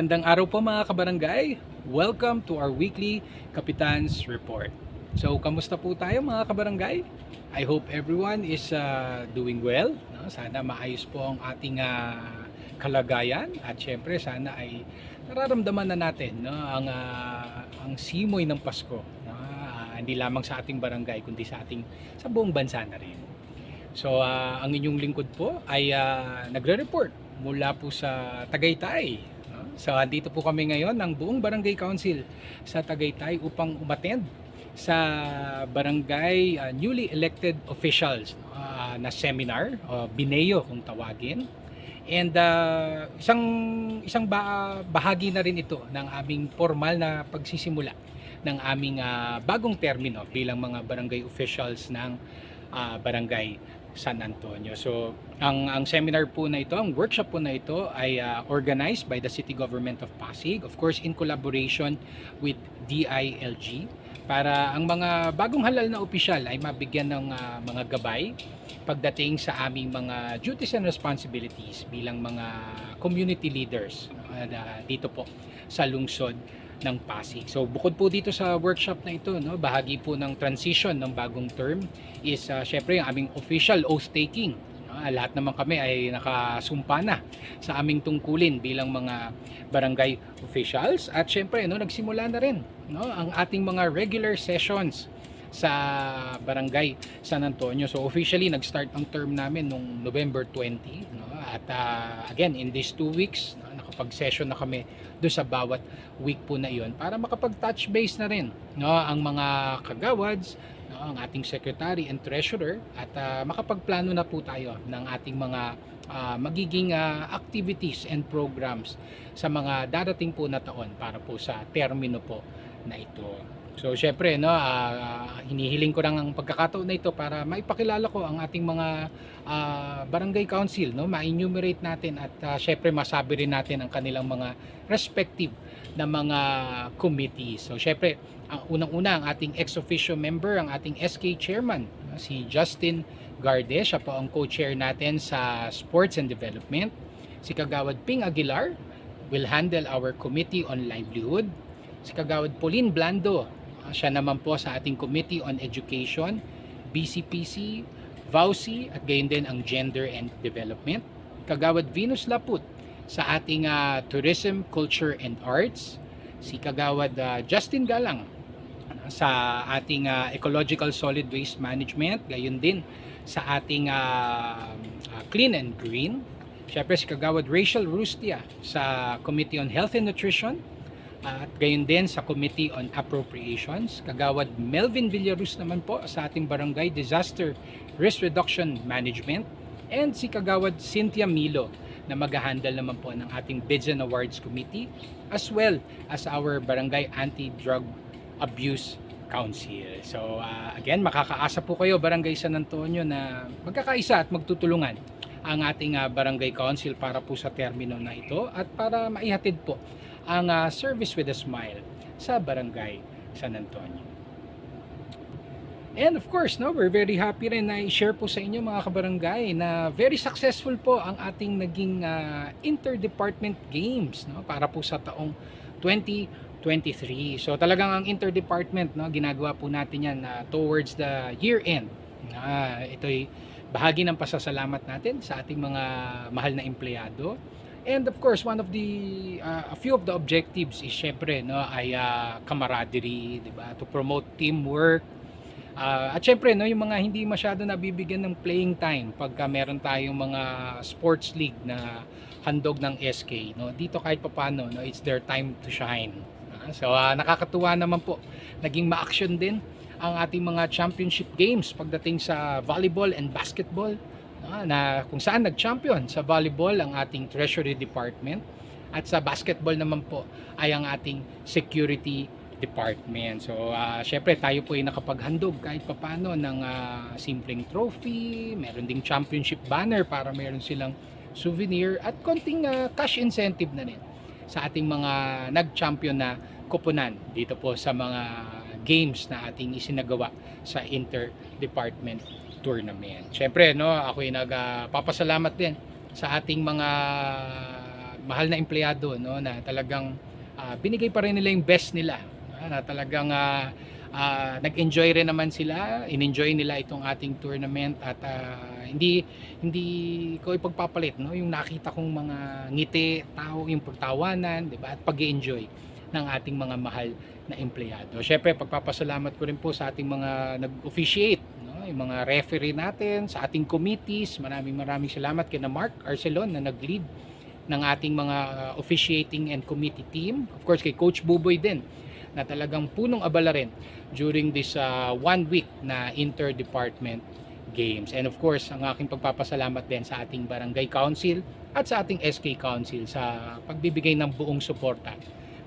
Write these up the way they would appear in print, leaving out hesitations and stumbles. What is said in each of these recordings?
Magandang araw po mga kabarangay. Welcome to our weekly Kapitan's Report. So, kamusta po tayo mga kabarangay? I hope everyone is doing well. No? Sana maayos po ang ating kalagayan at syempre sana ay nararamdaman na natin ang simoy ng Pasko. No? Hindi lamang sa ating barangay kundi sa buong bansa na rin. So, ang inyong lingkod po ay nagre-report mula po sa Tagaytay. So, andito po kami ngayon ng buong Barangay Council sa Tagaytay upang umattend sa barangay newly elected officials na seminar, Bineo kung tawagin. And isang bahagi na rin ito ng aming formal na pagsisimula ng aming bagong termino bilang mga barangay officials ng barangay San Antonio. So, ang seminar po na ito, ang workshop po na ito ay organized by the City Government of Pasig, of course in collaboration with DILG, para ang mga bagong halal na opisyal ay mabigyan ng mga gabay pagdating sa aming mga duties and responsibilities bilang mga community leaders dito po sa lungsod ng Pasig. So bukod po dito sa workshop na ito, no, bahagi po ng transition ng bagong term is syempre yung aming official oath taking. Lahat naman kami ay nakasumpa na sa aming tungkulin bilang mga barangay officials at syempre nagsimula na rin ang ating mga regular sessions sa barangay San Antonio. So officially nag-start ang term namin nung November 20, at again in these 2 weeks nakapag-session na kami do sa bawat week po na iyon para makapag-touch base na rin ang mga kagawads, ang ating secretary and treasurer, at makapagplano na po tayo ng ating mga magiging activities and programs sa mga darating po na taon para po sa termino po na ito. So syempre hinihiling ko lang ang pagkakataon na ito para maipakilala ko ang ating mga barangay council, ma-enumerate natin at syempre masabi rin natin ang kanilang mga respective na mga committees. So syempre unang-una ang ating ex-officio member, ang ating SK chairman, si Justin Garde, siya po ang co-chair natin sa Sports and Development. Si Kagawad Ping Aguilar will handle our Committee on Livelihood. Si Kagawad Pauline Blando, siya naman po sa ating Committee on Education, BCPC, VAUSI, at gayon din ang Gender and Development. Kagawad Venus Laput sa ating Tourism, Culture and Arts. Si Kagawad Justin Galang sa ating Ecological Solid Waste Management, gayon din sa ating Clean and Green. Siyempre si Kagawad Rachel Rustia sa Committee on Health and Nutrition, at gayon din sa Committee on Appropriations. Kagawad Melvin Villarus naman po sa ating Barangay Disaster Risk Reduction Management, and si Kagawad Cynthia Milo na mag-handle naman po ng ating Bids and Awards Committee, as well as our Barangay Anti-Drug Abuse Council. So again, makakaasa po kayo Barangay San Antonio na magkakaisa at magtutulungan ang ating Barangay Council para po sa termino na ito at para maihatid po ang service with a smile sa Barangay San Antonio. And of course, we're very happy rin na i-share po sa inyo mga kabarangay na very successful po ang ating naging interdepartment games para po sa taong 2023. So talagang ang interdepartment ginagawa po natin yan towards the year end. Ito'y bahagi ng pasasalamat natin sa ating mga mahal na empleyado. And of course, one of the a few of the objectives is syempre ay camaraderie, 'di ba? To promote teamwork. At syempre yung mga hindi masyado nabibigyan ng playing time pagka meron tayong mga sports league na handog ng SK, dito kahit papaano it's their time to shine. So nakakatuwa naman po, naging ma-action din ang ating mga championship games pagdating sa volleyball and basketball, na kung saan nag-champion sa volleyball ang ating Treasury Department, at sa basketball naman po ay ang ating Security Department. So syempre tayo po ay nakapaghandog kahit papano ng simpleng trophy, meron ding championship banner para meron silang souvenir at konting cash incentive na rin sa ating mga nag-champion na koponan dito po sa mga games na ating isinagawa sa inter-department tournament. Siyempre, ako ay nagpapasalamat din sa ating mga mahal na empleyado, no, na talagang binigay pa rin nila yung best nila, na talagang nag-enjoy rin naman sila, in-enjoy nila itong ating tournament at hindi hindi ko ipagpapalit, no, yung nakita kong mga ngiti, tao, yung pagtawanan, 'di ba, at pag-enjoy ng ating mga mahal na empleyado. Syempre pagpapasalamat ko rin po sa ating mga nag-officiate, no, yung mga referee natin, sa ating committees. Maraming salamat kay na Mark Arcelon na nag-lead ng ating mga officiating and committee team. Of course kay Coach Buboy din na talagang punong abala rin during this 1 week na interdepartment games. And of course, ang aking pagpapasalamat din sa ating Barangay Council at sa ating SK Council sa pagbibigay ng buong suporta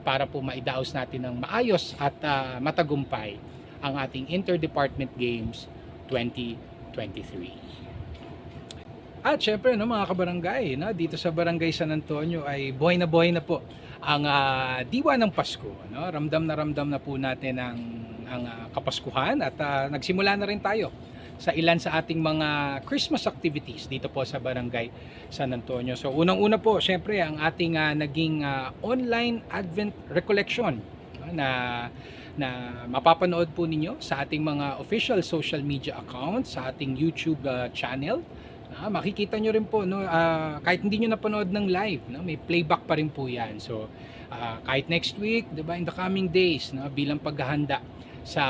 para po maidaos natin ng maayos at matagumpay ang ating interdepartment games 2023. At syempre, no, mga kabarangay, no, dito sa Barangay San Antonio ay buhay na po ang diwa ng Pasko, no? Ramdam na po natin ang Kapaskuhan at nagsimula na rin tayo sa ilan sa ating mga Christmas activities dito po sa Barangay San Antonio. So unang-una po, syempre ang ating naging online Advent Recollection, no, na mapapanood po ninyo sa ating mga official social media accounts, sa ating YouTube channel. Makikita nyo rin po, no, kahit hindi nyo napanood ng live, no, may playback pa rin po yan. So kahit next week, diba, in the coming days, no, bilang paghahanda sa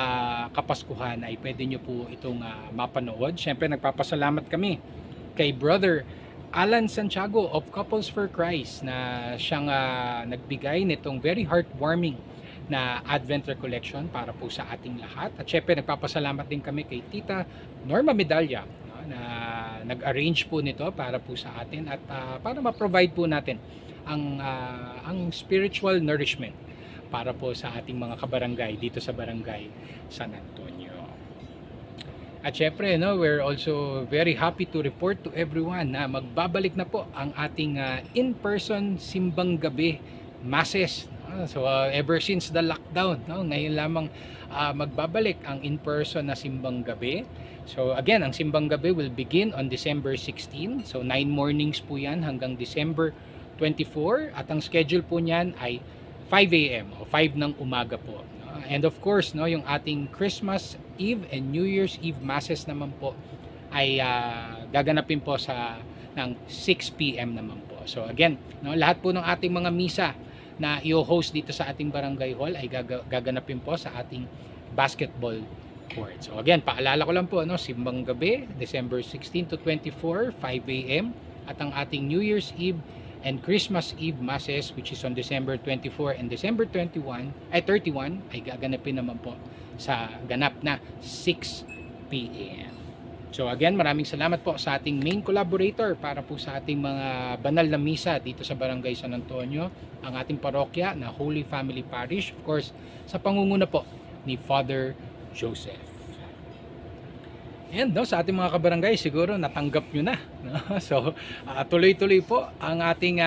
Kapaskuhan ay pwede nyo po itong mapanood. Siyempre nagpapasalamat kami kay Brother Alan Santiago of Couples for Christ na siyang nagbigay nitong very heartwarming na Advent Recollection para po sa ating lahat. At syempre nagpapasalamat din kami kay Tita Norma Medalla, no, na nag-arrange po nito para po sa atin at para ma-provide po natin ang spiritual nourishment para po sa ating mga kabarangay dito sa Barangay San Antonio. At syempre, no, we're also very happy to report to everyone na magbabalik na po ang ating in-person simbang gabi masses. So ever since the lockdown, no, ngayon lamang magbabalik ang in-person na simbang gabi. So again, ang simbang gabi will begin on December 16. So 9 mornings po yan hanggang December 24. At ang schedule po niyan ay 5 a.m. o 5 ng umaga po. And of course, no, yung ating Christmas Eve and New Year's Eve masses naman po ay gaganapin po ng 6 p.m. naman po. So again, no, lahat po ng ating mga misa na i-host dito sa ating barangay hall ay gaganapin po sa ating basketball court. So again, paalala ko lang po, no, simbang gabi, December 16 to 24, 5 a.m. At ang ating New Year's Eve and Christmas Eve masses, which is on December 24 and December 31 ay gaganapin naman po sa ganap na 6 p.m. So again, maraming salamat po sa ating main collaborator para po sa ating mga banal na misa dito sa Barangay San Antonio, ang ating parokya na Holy Family Parish, of course, sa pangunguna po ni Father Joseph. And no, sa ating mga kabarangay, siguro natanggap nyo na, no? So tuloy-tuloy po ang ating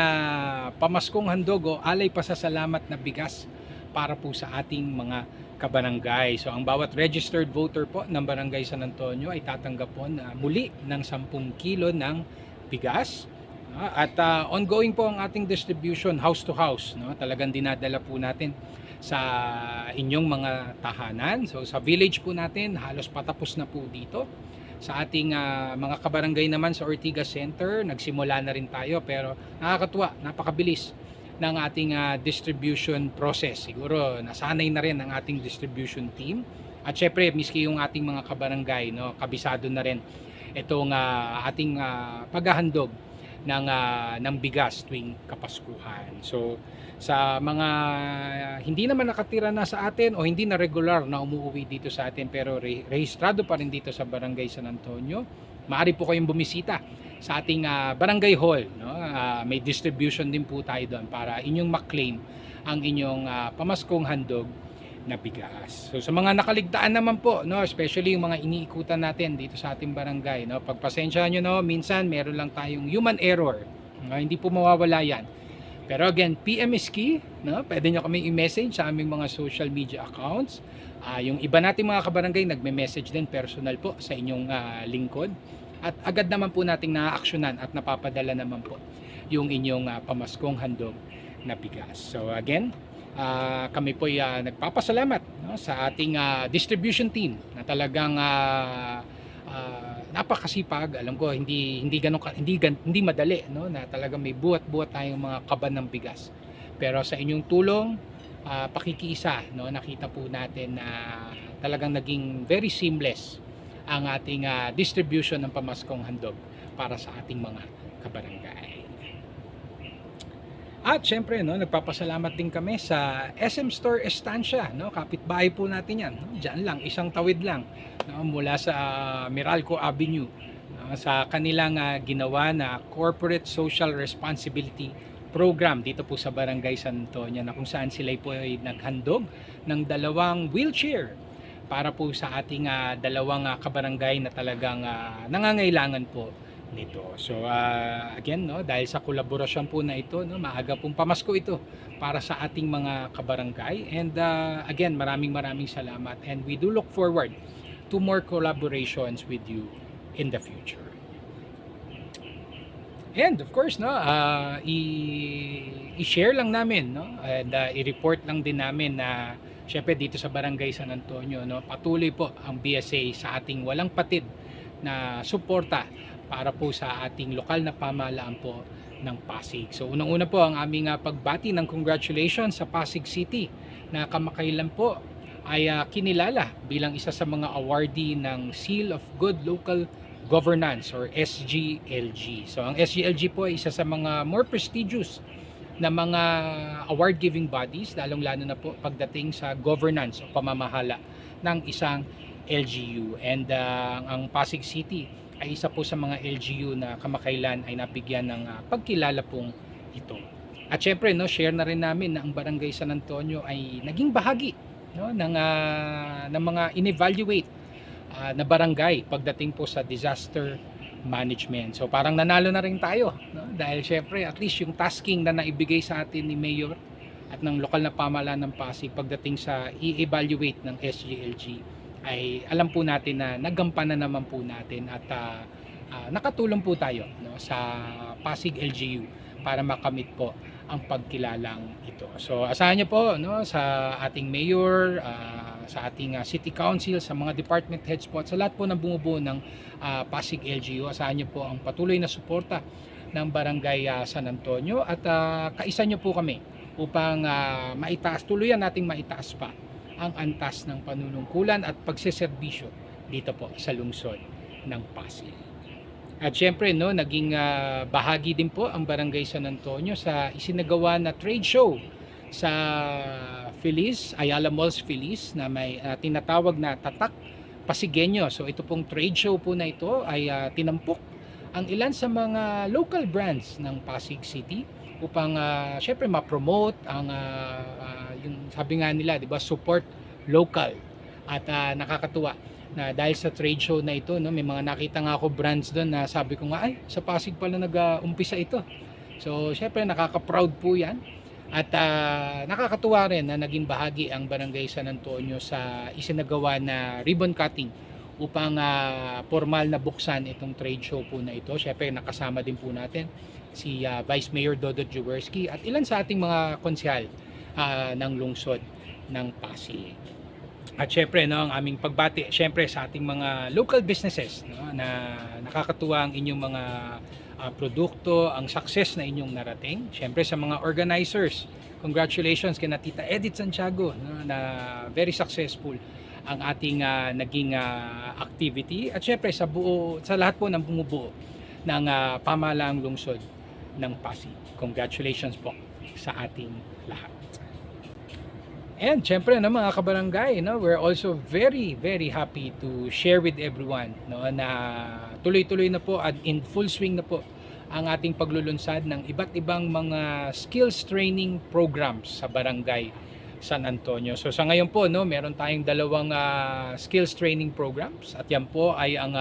pamaskong handog o alay pasasalamat na bigas para po sa ating mga kabarangay. So ang bawat registered voter po ng Barangay San Antonio ay tatanggap po muli ng 10 kilo ng bigas. At ongoing po ang ating distribution house to house, no? Talagang dinadala po natin sa inyong mga tahanan. So sa village po natin, halos patapos na po dito. Sa ating mga kabarangay naman sa Ortigas Center, nagsimula na rin tayo, pero nakakatuwa, napakabilis ng ating distribution process. Siguro nasanay na rin ang ating distribution team. At syempre, miski yung ating mga kabarangay, no, kabisado na rin itong ating paghahandog ng bigas tuwing Kapaskuhan. So sa mga hindi naman nakatira na sa atin o hindi na regular na umuwi dito sa atin pero rehistrado pa rin dito sa Barangay San Antonio, maaari po kayong bumisita sa ating barangay hall, no? May distribution din po tayo doon para inyong maklaim ang inyong pamaskong handog na bigas. So sa mga nakaligtaan naman po, no, especially yung mga iniikutan natin dito sa ating barangay, no, pagpasensyahan nyo, no, minsan meron lang tayong human error, no, hindi po mawawala yan. Pero again, PM is key, no? Pwede nyo kami i-message sa aming mga social media accounts. Yung iba nating mga kabarangay nagme-message din personal po sa inyong lingkod. At agad naman po nating naaaksyonan at napapadala naman po yung inyong pamaskong handog na bigas. So again, kami po nagpapasalamat, no, sa ating distribution team na talagang napakasipag. Alam ko hindi madali, no, na talagang may buhat-buhat tayong mga kaban ng bigas. Pero sa inyong tulong, pakikiisa, no, nakita po natin na talagang naging very seamless ang ating distribution ng pamaskong handog para sa ating mga kabarangay. At syempre, no, nagpapasalamat din kami sa SM Store Estancia, no, kapitbahay po natin yan, no, diyan lang, isang tawid lang, no, mula sa Meralco Avenue, no, sa kanilang ginawa na Corporate Social Responsibility Program dito po sa Barangay San Antonio, na kung saan sila po ay naghandog ng 2 wheelchair para po sa ating 2 kabarangay na talagang nangangailangan po nito. So again, no, dahil sa kolaborasyon po na ito, no, maaga pong pamasko ito para sa ating mga kabarangay. And again, maraming salamat, and we do look forward to more collaborations with you in the future. And of course, no, i-share lang namin, no, and i-report lang din namin na syempre dito sa Barangay San Antonio, no, patuloy po ang BSA sa ating walang patid na suporta para po sa ating lokal na pamahalaan po ng Pasig. So unang-una po ang aming pagbati ng congratulations sa Pasig City na kamakailan po ay kinilala bilang isa sa mga awardee ng Seal of Good Local Governance or SGLG. So ang SGLG po ay isa sa mga more prestigious na mga award-giving bodies, lalong-lalo na po pagdating sa governance o pamamahala ng isang LGU. And ang Pasig City ay isa po sa mga LGU na kamakailan ay nabigyan ng pagkilala pong ito. At syempre, no, share na rin namin na ang Barangay San Antonio ay naging bahagi, no, ng mga in-evaluate na barangay pagdating po sa disaster management. So parang nanalo na rin tayo, no? Dahil syempre at least yung tasking na naibigay sa atin ni Mayor at ng lokal na pamahalaan ng Pasig pagdating sa i-evaluate ng SGLG ay alam po natin na nagampanan naman po natin at nakatulong po tayo, no, sa Pasig LGU para makamit po ang pagkilalang ito. So asahan niyo po, no, sa ating mayor, sa ating city council, sa mga department heads po at sa lahat po ng bumubuo ng Pasig LGU, asahan niyo po ang patuloy na suporta ng Barangay San Antonio at kaisa niyo po kami upang tuluyan nating maitaas pa ang antas ng panunungkulan at pagseserbisyo dito po sa lungsod ng Pasig. At syempre, no, naging bahagi din po ang Barangay San Antonio sa isinagawa na trade show sa Feliz, Ayala Malls Feliz, na may tinatawag na Tatak Pasigueño. So ito pong trade show po na ito ay tinampok ang ilan sa mga local brands ng Pasig City upang syempre ma-promote ang yung sabi nga nila, 'di ba, support local. At nakakatuwa na dahil sa trade show na ito, no, may mga nakita nga ako brands doon na sabi ko nga, ay, sa Pasig pala nag-umpisa ito. So syempre nakaka-proud po 'yan. At nakakatuwa rin na naging bahagi ang Barangay San Antonio sa isinagawa na ribbon cutting upang formal na buksan itong trade show po na ito. Syempre nakasama din po natin si Vice Mayor Dodo Jaworski at ilan sa ating mga konsyal ng lungsod ng Pasig. At syempre, no, ang aming pagbati syempre sa ating mga local businesses, no, na nakakatuwa ang inyong mga produkto, ang success na inyong narating. Syempre sa mga organizers, congratulations kina Tita Edith Santiago, no, na very successful ang ating naging activity. At syempre sa lahat po ng bumubuo ng pamahalaang lungsod ng Pasig. Congratulations po sa ating lahat. And syempre, no, mga kabarangay, no, we're also very happy to share with everyone, no, na tuloy-tuloy na po at in full swing na po ang ating paglulunsad ng iba't ibang mga skills training programs sa Barangay San Antonio. So sa ngayon po, no, meron tayong 2 skills training programs at yan po ay ang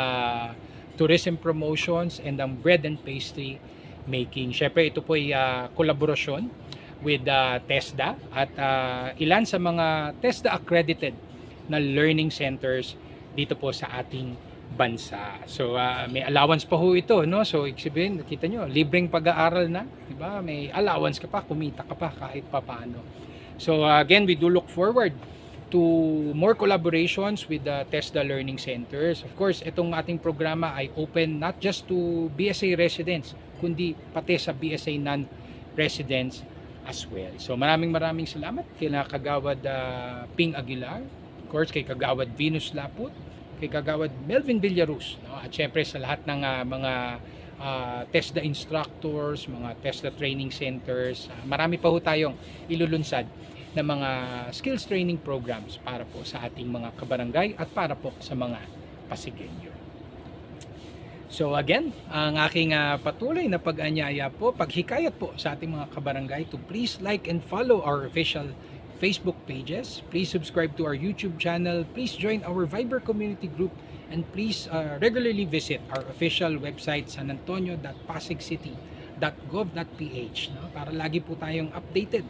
tourism promotions and ang bread and pastry making. Syempre ito po ay kolaborasyon with TESDA at ilan sa mga TESDA accredited na learning centers dito po sa ating bansa. So may allowance pa ho ito, no? So ibig sabihin, nakita nyo, libreng pag-aaral na, di ba? May allowance ka pa, kumita ka pa kahit papaano. So again, we do look forward to more collaborations with the TESDA Learning Centers. Of course, itong ating programa ay open not just to BSA residents, kundi pati sa BSA non-residents as well. So maraming salamat kina Kagawad Ping Aguilar, of course kay Kagawad Venus Laput, kay Kagawad Melvin Villaruz, no? At syempre sa lahat ng mga TESDA instructors, mga TESDA training centers. Marami pa ho tayong ilulunsad na mga skills training programs para po sa ating mga kabarangay at para po sa mga Pasigueño. So again, ang aking patuloy na pag-anyaya po, paghikayat po sa ating mga kabarangay to please like and follow our official Facebook pages. Please subscribe to our YouTube channel. Please join our Viber community group. And please regularly visit our official website sanantonio.pasigcity.gov.ph, no? Para lagi po tayong updated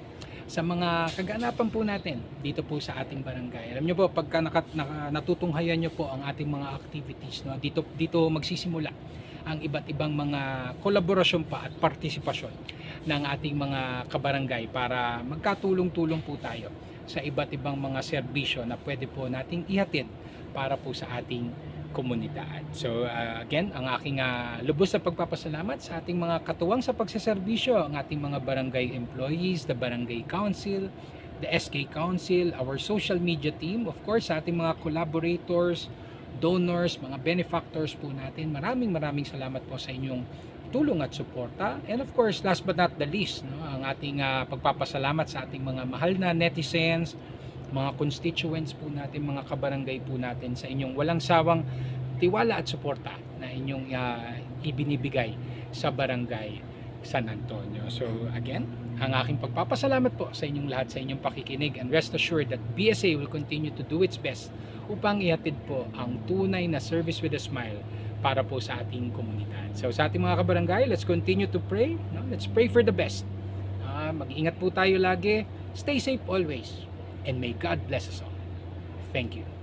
sa mga kaganapan po natin dito po sa ating barangay. Alam nyo po, pagka natutunghayan nyo po ang ating mga activities, no? Dito magsisimula ang iba't ibang mga kolaborasyon pa at partisipasyon ng ating mga kabarangay para magkatulong-tulong po tayo sa iba't ibang mga serbisyo na pwede po nating ihatid para po sa ating komunidad. So again, ang aking lubos na pagpapasalamat sa ating mga katuwang sa pagseserbisyo, ang ating mga barangay employees, the barangay council, the SK council, our social media team, of course sa ating mga collaborators, donors, mga benefactors po natin. Maraming salamat po sa inyong tulong at suporta. And of course, last but not the least, no, ang ating pagpapasalamat sa ating mga mahal na netizens, mga constituents po natin, mga kabarangay po natin sa inyong walang sawang tiwala at suporta na inyong ibinibigay sa barangay San Antonio. So again, ang aking pagpapasalamat po sa inyong lahat sa inyong pakikinig, and rest assured that BSA will continue to do its best upang ihatid po ang tunay na service with a smile para po sa ating komunidad. So sa ating mga kabarangay, let's continue to pray, no? Let's pray for the best. Mag-ingat po tayo lagi. Stay safe always. And may God bless us all. Thank you.